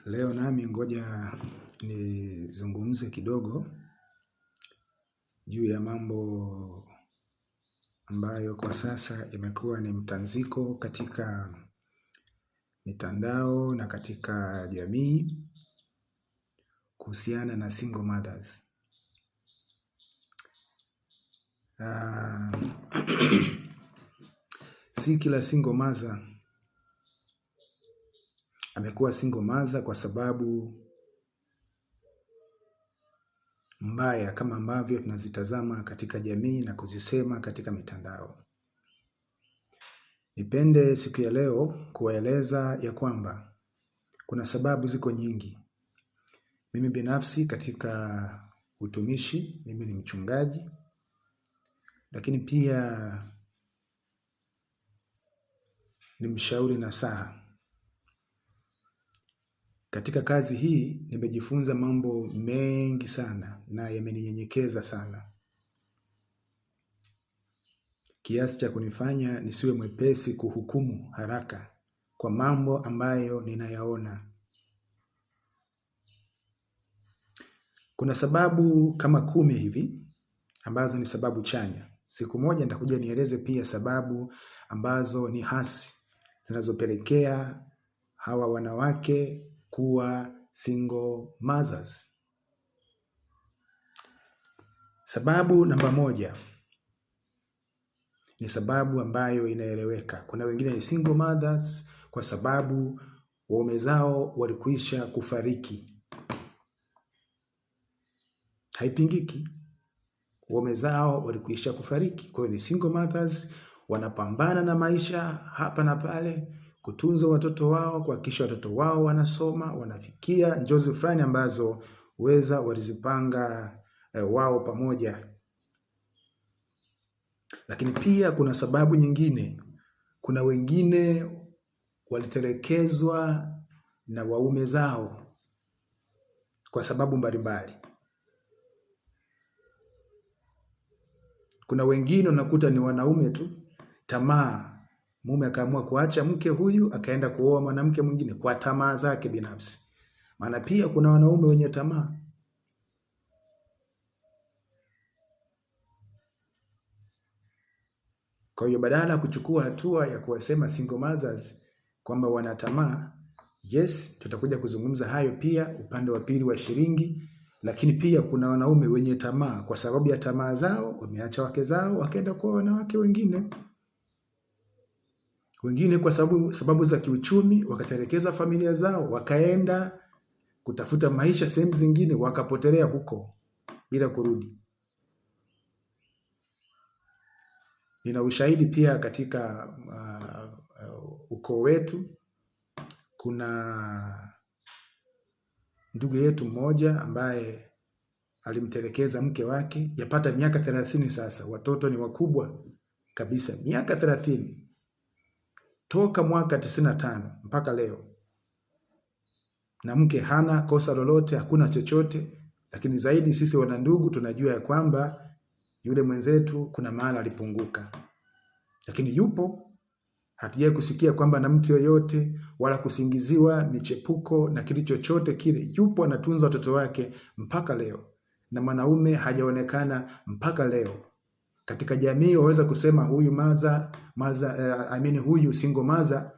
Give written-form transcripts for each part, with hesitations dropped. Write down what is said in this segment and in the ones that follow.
Leo nami ngoja nizungumze kidogo juu ya mambo ambayo kwa sasa imekuwa ni mtanziko katika mitandao na katika jamii kuhusiana na single mothers. Si kila single mother amekuwa single mother kwa sababu mbaya kama ambavyo tunazitazama katika jamii na kuzisema katika mitandao. Nipende siku ya leo kuwaeleza ya kwamba kuna sababu ziko nyingi. Mimi binafsi katika utumishi, mimi ni mchungaji, lakini pia ni mshauri nasaha. Katika kazi hii nimejifunza mambo mengi sana na yameninyenyekeza sana, kiasi cha kunifanya nisiwe mwepesi kuhukumu haraka kwa mambo ambayo ninayaona. Kuna sababu kama 10 hivi ambazo ni sababu chanya. Siku moja nitakuja nieleze pia sababu ambazo ni hasi zinazopelekea hawa wanawake kuwa single mothers. Sababu namba 1 ni sababu ambayo inaeleweka. Kuna wengine ni single mothers kwa sababu waume zao walikwisha kufariki. Haipingiki. Waume zao walikwisha kufariki. Kwa hiyo ni single mothers, wanapambana na maisha hapa na pale, kutunza watoto wao, kuhakikisha watoto wao wanasoma, wanafikia njozi fulani ambazo weza walizipanga wao pamoja. Lakini pia kuna sababu nyingine. Kuna wengine walitelekezwa na waume zao kwa sababu mbalimbali. Kuna wengine unakuta ni wanaume tu, tamaa. Mume akaamua kuacha mke huyu akaenda kuoa mwanamke mwingine kwa tamaa zake binafsi. Maana pia kuna wanaume wenye tamaa. Kwa hiyo badala ya kuchukua hatua ya kuwasema single mothers kwamba wana tamaa, yes, tutakuja kuzungumza hayo pia upande wa pili wa shilingi. Lakini pia kuna wanaume wenye tamaa, kwa sababu ya tamaa zao wameacha wake zao wakaenda kwa wanawake wengine. Wengine kwa sababu za kiuchumi wakatelekeza familia zao wakaenda kutafuta maisha sehemu zingine, wakapotelea huko bila kurudi. Nina ushahidi pia katika ukoo wetu. Kuna ndugu yetu mmoja ambaye alimtelekeza mke wake, yapata miaka 30 sasa. Watoto ni wakubwa kabisa, miaka 30. Toka mwaka 95 mpaka leo. Na mke hana kosa lolote, hakuna chochote. Lakini zaidi sisi wana ndugu tunajua ya kwamba yule mwenzetu kuna maana alipunguka. Lakini yupo, hatujai kusikia kwamba na mtu yoyote wala kusingiziwa michepuko na kitu chochote kile. Yupo anatunza watoto wake mpaka leo. Na mwanaume hajaonekana mpaka leo. Katika jamii waweza kusema huyu huyu single mother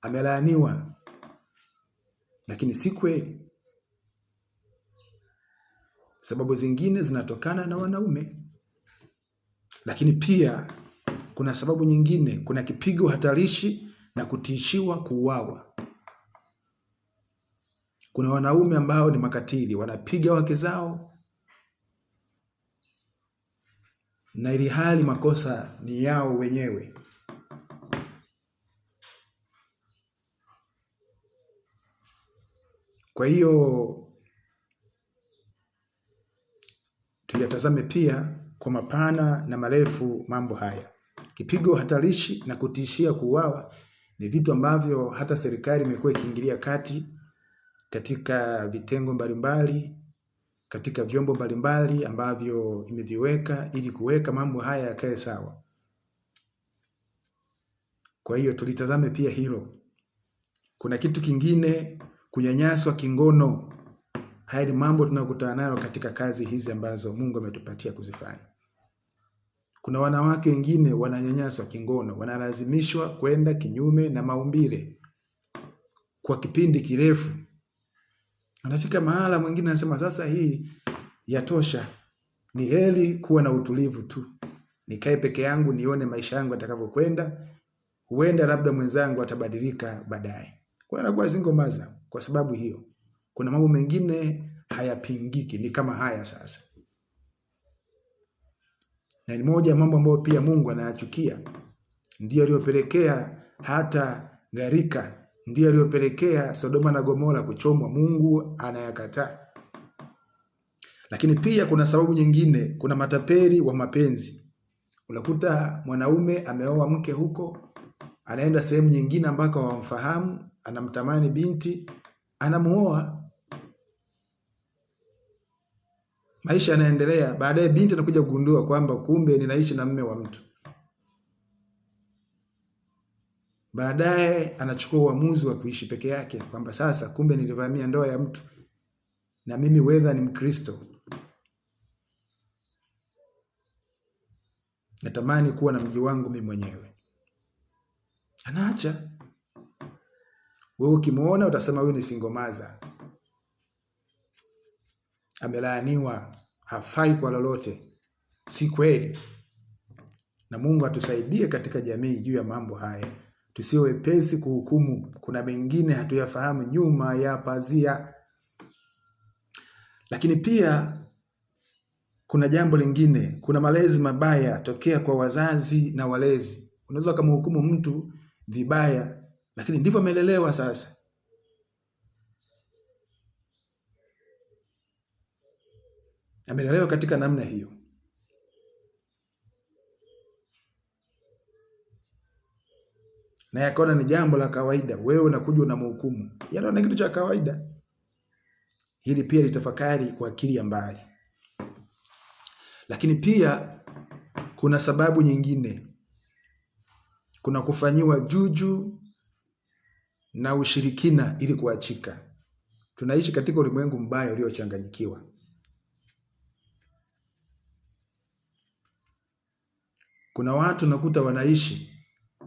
amelaaniwa. Lakini si kweli. Sababu zingine zinatokana na wanaume. Lakini pia kuna sababu nyingine, kuna kipigo hatarishi na kutishiwa kuuawa. Kuna wanaume ambao ni makatili, wanapiga wake zao na ili hali makosa ni yao wenyewe. Kwa hiyo tuyatazame pia kwa mapana na marefu mambo haya. Kipigo hatarishi na kutishia kuuawa ni vitu ambavyo hata serikali imekuwa ikiingilia kati katika vitengo mbalimbali, katika vyombo mbalimbali ambavyo imeviweka ili kuweka mambo haya yakae sawa. Kwa hiyo tulitazame pia hilo. Kuna kitu kingine, kunyanyaswa kingono. Haya ni mambo tunakutana nayo katika kazi hizi ambazo Mungu ametupatia kuzifanya. Kuna wanawake wengine wananyanyaswa kingono, wanalazimishwa kwenda kinyume na maumbile kwa kipindi kirefu. Anafika mahala mwingine anasema sasa hii yatosha. Ni heri kuwa na utulivu tu. Nikae peke yangu nione maisha yangu atakavyokwenda. Huenda labda mwenzangu atabadilika baadaye. Kwa anakuwa single mother kwa sababu hiyo. Kuna mambo mengine hayapingiki, ni kama haya sasa. Na ni moja ya mambo ambayo pia Mungu anayachukia. Ndiyo aliyopelekea hata gharika, ndiyo aliyopelekea Sodoma na Gomora kuchomwa. Mungu anayakataa. Lakini pia kuna sababu nyingine, kuna matapeli wa mapenzi. Unakuta mwanaume ameoa mke huko, anaenda sehemu nyingine ambako hawamfahamu, anamtamani binti, anamuoa. Maisha yanaendelea, baadaye binti anakuja kugundua kwamba kumbe ninaishi na mume wa mtu. Baadaye anachukua uamuzi wa kuishi peke yake, kwamba sasa kumbe nilivamia ndoa ya mtu, na mimi wedha ni Mkristo, natamani kuwa na mji wangu mimi mwenyewe. Anaacha. Wewe ukimuona utasema huyu ni single mother, amelaaniwa, hafai kwa lolote. Si kweli. Na Mungu atusaidie katika jamii juu ya mambo haya. Tusiwe wepesi kuhukumu. Kuna mengine hatuyafahamu nyuma ya pazia. Lakini pia kuna jambo lingine, kuna malezi mabaya tokea kwa wazazi na walezi. Unaweza kumhukumu mtu vibaya, lakini ndivyo amelelewa sasa. Amelelewa katika namna hiyo. Na yakaona ni jambo la kawaida, wewe unakuja unamhukumu. Yanaona kitu cha kawaida. Hili pia litafakari kwa akili ya mbali. Lakini pia kuna sababu nyingine. Kuna kufanyiwa juju na ushirikina ili kuachika. Tunaishi katika ulimwengu mbaya uliochanganyikiwa. Kuna watu nakuta wanaishi,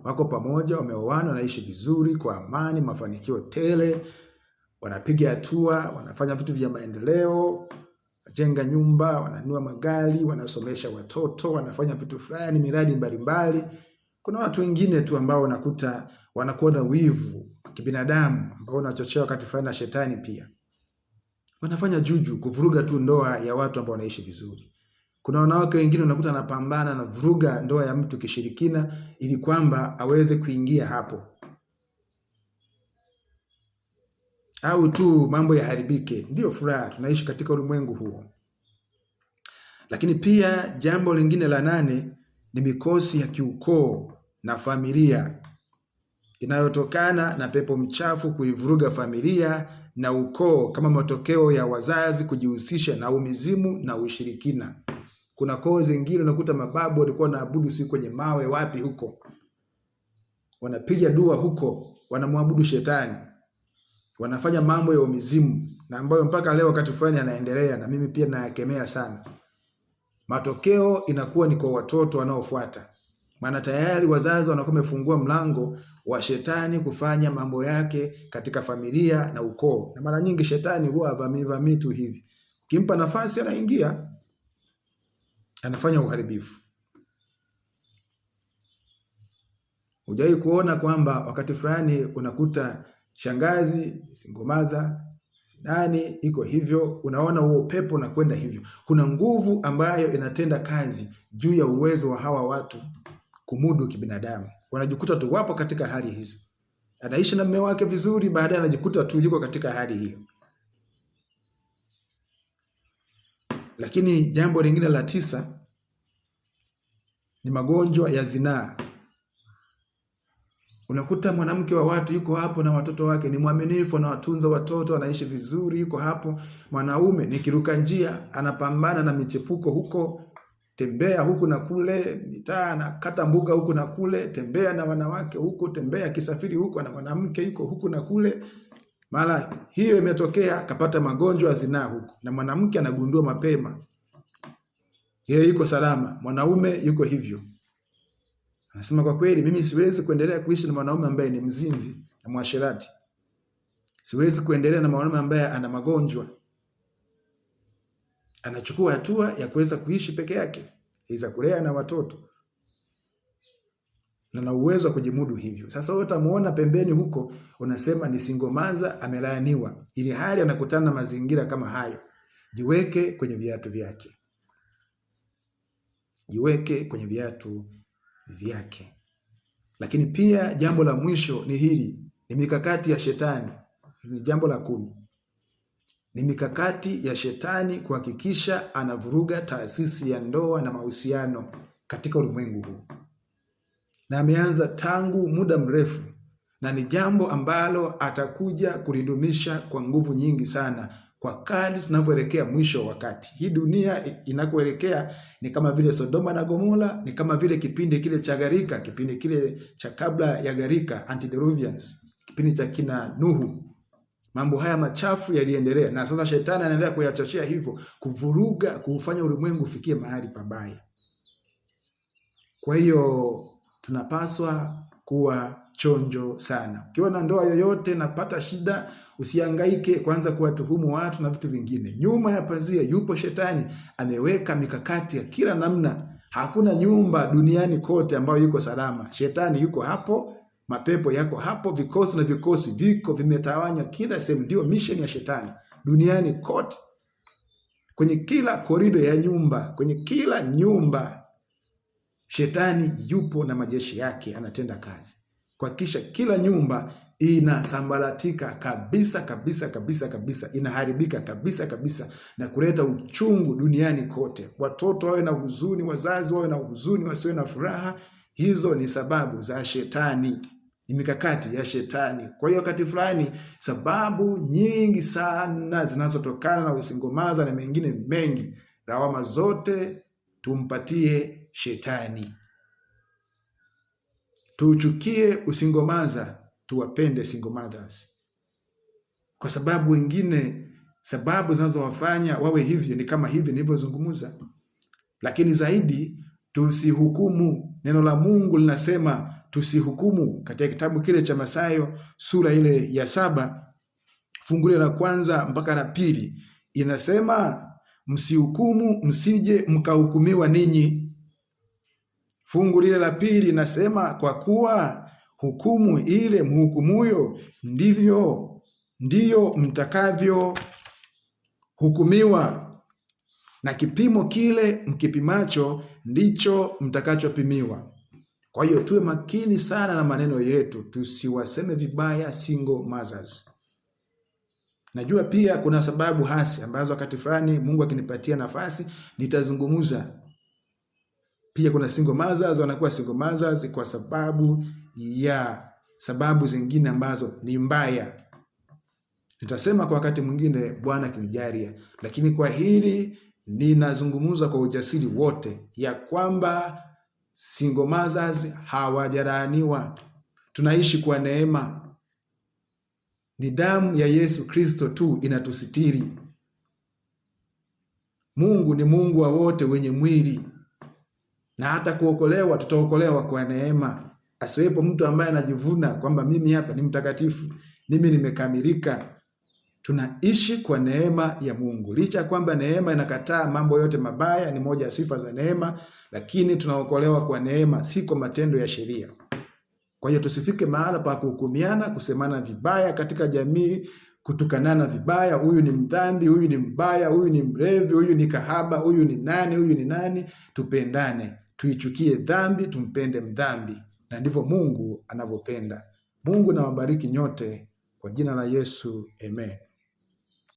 wako pamoja, wameoana, wanaishi vizuri kwa amani, mafanikio tele, wanapiga hatua, wanafanya vitu vya maendeleo, wajenga nyumba, wananunua magari, wanasomesha watoto, wanafanya vitu fulani, miradi mbalimbali. Kuna watu wengine tu ambao wanakuta wanakuwa na wivu kibinadamu ambao unachochewa wakati fulani na shetani pia. Wanafanya juju kuvuruga tu ndoa ya watu ambao wanaishi vizuri. Kuna wanawake wengine unakuta anapambana na vuruga ndoa ya mtu kishirikina ili kwamba aweze kuingia hapo. Au tu mambo yaharibike. Ndio furaha, tunaishi katika ulimwengu huo. Lakini pia jambo lingine la 8 ni mikosi ya kiukoo na familia inayotokana na pepo mchafu kuivuruga familia na ukoo kama matokeo ya wazazi kujihusisha na umizimu na ushirikina. Kuna koo zingine unakuta mababu walikuwa wanaabudu siku kwenye mawe wapi huko, wanapiga dua huko, wanamwabudu shetani, wanafanya mambo ya umizimu, na ambayo mpaka leo wakati fulani yanaendelea, na mimi pia nayakemea sana. Matokeo inakuwa ni kwa watoto wanaofuata, maana tayari wazazi wanakuwa wamefungua mlango wa shetani kufanya mambo yake katika familia na ukoo. Na mara nyingi shetani huwa avamii tu hivi, ukimpa nafasi anaingia, anafanya uharibifu. Hujai kuona kwamba wakati fulani unakuta shangazi, singomaza, nani iko hivyo, unaona huo pepo na kwenda hivyo. Kuna nguvu ambayo inatenda kazi juu ya uwezo wa hawa watu kumudu kibinadamu. Wanajikuta tu wapo katika hali hizo. Anaishi na mume wake vizuri, baadaye anajikuta tu yuko katika hali hiyo. Lakini jambo lingine la 9 ni magonjwa ya zinaa. Unakuta mwanamke wa watu yuko hapo na watoto wake, ni mwaminifu, na watunza watoto, anaishi vizuri, yuko hapo. Mwanaume ni kiruka njia, anapambana na michepuko huko, tembea huku na kule, mitaa na kata mbuga huku na kule, tembea na wanawake huku, tembea kisafiri huku na mwanamke yuko huku na kule. Mara hiyo imetokea, akapata magonjwa ya zinaa huku, na mwanamke anagundua mapema, yeye yuko salama, mwanaume yuko hivyo. Anasema kwa kweli mimi siwezi kuendelea kuishi na mwanaume ambaye ni mzinzi na mwasherati. Siwezi kuendelea na mwanaume ambaye ana magonjwa. Anachukua hatua ya kuweza kuishi peke yake, iza kulea na watoto, na na uwezo wa kujimudu hivyo. Sasa wewe utamuona pembeni huko, unasema ni single mother, amelaaniwa, ili hali anakutana na mazingira kama hayo. Jiweke kwenye viatu vyake. Jiweke kwenye viatu vyake. Lakini pia jambo la mwisho ni hili, ni mikakati ya shetani. Ni jambo la 10. Ni mikakati ya shetani kuhakikisha anavuruga taasisi ya ndoa na mahusiano katika ulimwengu huu. Na ameanza tangu muda mrefu, na ni jambo ambalo atakuja kulidumisha kwa nguvu nyingi sana kwa kadri tunavyoelekea mwisho wakati. Hii dunia inakoelekea ni kama vile Sodoma na Gomora, ni kama vile kipindi kile cha gharika, kipindi kile cha kabla ya gharika, antediluvians, kipindi cha kina Nuhu. Mambo haya machafu yaliendelea, na sasa shetani anaendelea kuyachochea hivyo, kuvuruga, kufanya ulimwengu ufikie mahali pabaya. Kwa hiyo tunapaswa kuwa chonjo sana. Ukiona ndoa yoyote napata shida, usihangaike kwanza kuwatuhumu watu na vitu vingine. Nyuma ya pazia yupo shetani, ameweka mikakati ya kila namna. Hakuna nyumba duniani kote ambayo yuko salama. Shetani yuko hapo, mapepo yako hapo, vikosi na vikosi viko vimetawanywa kila sehemu. Ndio mission ya shetani duniani kote. Kwenye kila korido ya nyumba, kwenye kila nyumba, shetani yupo na majeshi yake, anatenda kazi kuhakikisha kila nyumba inasambaratika kabisa kabisa kabisa kabisa, inaharibika kabisa kabisa, na kuleta uchungu duniani kote. Watoto wawe na huzuni, wazazi wawe na huzuni, wasiwe na furaha. Hizo ni sababu za shetani, ni mikakati ya shetani. Kwa hiyo wakati fulani, sababu nyingi sana zinazotokana na usingomaza na mengine mengi, lawama zote tumpatie shetani. Tuuchukie usingomaza, tuwapende single mothers. Kwa sababu wengine, sababu zinazowafanya wawe hivyo ni kama hivi nilivyozungumza. Lakini zaidi, tusihukumu. Neno la Mungu linasema tusihukumu. Katika kitabu kile cha Mathayo sura ile ya 7 fungu la 1 mpaka la 2 inasema, msihukumu msije mkahukumiwa ninyi. Fungu lile la 2 linasema, kwa kuwa hukumu ile mhukumuyo ndiyo mtakavyo hukumiwa, na kipimo kile mkipimacho ndicho mtakachopimiwa. Kwa hiyo tuwe makini sana na maneno yetu, tusiwaseme vibaya single mothers. Najua pia kuna sababu hasi ambazo wakati fulani Mungu akinipatia nafasi nitazungumza. Pia kuna single mothers wanakuwa single mothers kwa sababu ya sababu zingine ambazo ni mbaya. Nitasema kwa wakati mwingine, Bwana akinijalia. Lakini kwa hili ninazungumza kwa ujasiri wote ya kwamba single mothers hawajalaaniwa. Tunaishi kwa neema. Ni damu ya Yesu Kristo tu inatusitiri. Mungu ni Mungu wa wote wenye mwili. Na hata kuokolewa, tutaokolewa kwa neema. Asiwepo mtu ambaye anajivuna kwamba mimi hapa ni mtakatifu, mimi nimekamilika. Tunaishi kwa neema ya Mungu. Licha kwamba neema inakataa mambo yote mabaya, ni moja ya sifa za neema, lakini tunaokolewa kwa neema, si kwa matendo ya sheria. Kwa hiyo tusifike mahala pa kuhukumiana, kusemana vibaya katika jamii, kutukanana vibaya, huyu ni mdhambi, huyu ni mbaya, huyu ni mrevi, huyu ni kahaba, huyu ni nani, huyu ni nani. Tupendane, tuichukie dhambi, tumpende mdhambi, na ndivyo Mungu anavyopenda. Mungu na wabariki nyote kwa jina la Yesu, amen.